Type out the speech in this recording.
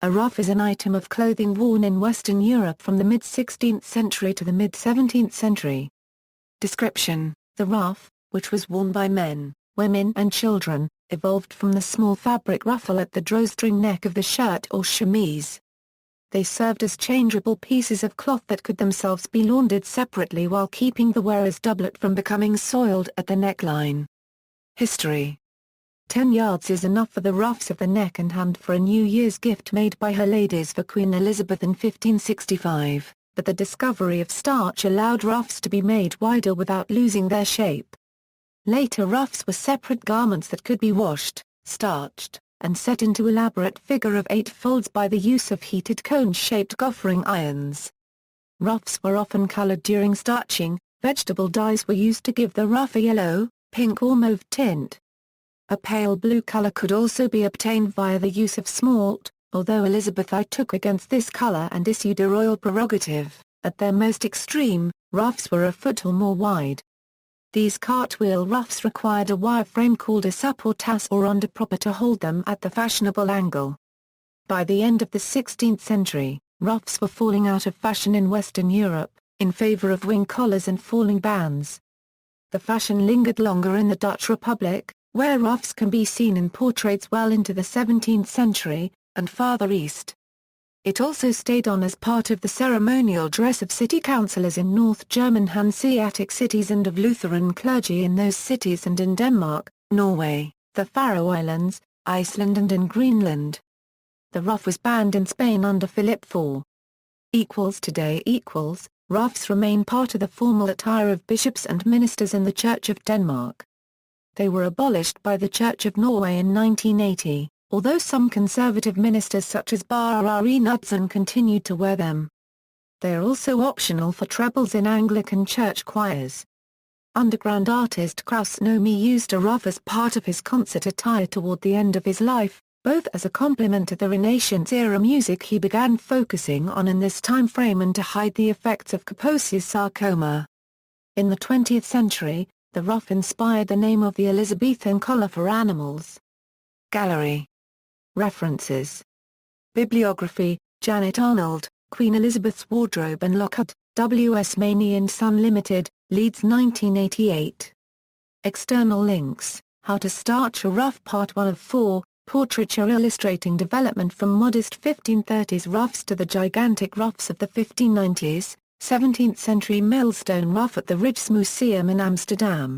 A ruff is an item of clothing worn in Western Europe from the mid-16th century to the mid-17th century. Description: the ruff, which was worn by men, women and children, evolved from the small fabric ruffle at the drawstring neck of the shirt or chemise. They served as changeable pieces of cloth that could themselves be laundered separately while keeping the wearer's doublet from becoming soiled at the neckline. History: 10 yards is enough for the ruffs of the neck and hand for a New Year's gift made by her ladies for Queen Elizabeth in 1565, but the discovery of starch allowed ruffs to be made wider without losing their shape. Later ruffs were separate garments that could be washed, starched, and set into elaborate figure of 8 folds by the use of heated cone-shaped goffering irons. Ruffs were often colored during starching. Vegetable dyes were used to give the ruff a yellow, pink or mauve tint. A pale blue color could also be obtained via the use of smalt, although Elizabeth I took against this color and issued a royal prerogative. At their most extreme, ruffs were a foot or more wide. These cartwheel ruffs required a wire frame called a sup or tass or underpropper to hold them at the fashionable angle. By the end of the 16th century, ruffs were falling out of fashion in Western Europe, in favor of wing collars and falling bands. The fashion lingered longer in the Dutch Republic, where ruffs can be seen in portraits well into the 17th century, and farther east. It also stayed on as part of the ceremonial dress of city councillors in North German Hanseatic cities and of Lutheran clergy in those cities and in Denmark, Norway, the Faroe Islands, Iceland and in Greenland. The ruff was banned in Spain under Philip IV. Today ruffs remain part of the formal attire of bishops and ministers in the Church of Denmark. They were abolished by the Church of Norway in 1980, although some conservative ministers such as Barari Knudsen continued to wear them. They are also optional for trebles in Anglican church choirs. Underground artist Kraus Nomi used a ruff as part of his concert attire toward the end of his life, both as a complement to the Renaissance-era music he began focusing on in this time frame and to hide the effects of Kaposi's sarcoma. In the 20th century, the ruff inspired the name of the Elizabethan collar for animals. Gallery. References. Bibliography: Janet Arnold, Queen Elizabeth's Wardrobe and Lockhart, W. S. Maney and Son Limited, Leeds 1988. External links: How to Starch a Ruff Part 1 of 4, portraiture illustrating development from modest 1530s ruffs to the gigantic ruffs of the 1590s, 17th century millstone ruff at the Rijksmuseum in Amsterdam.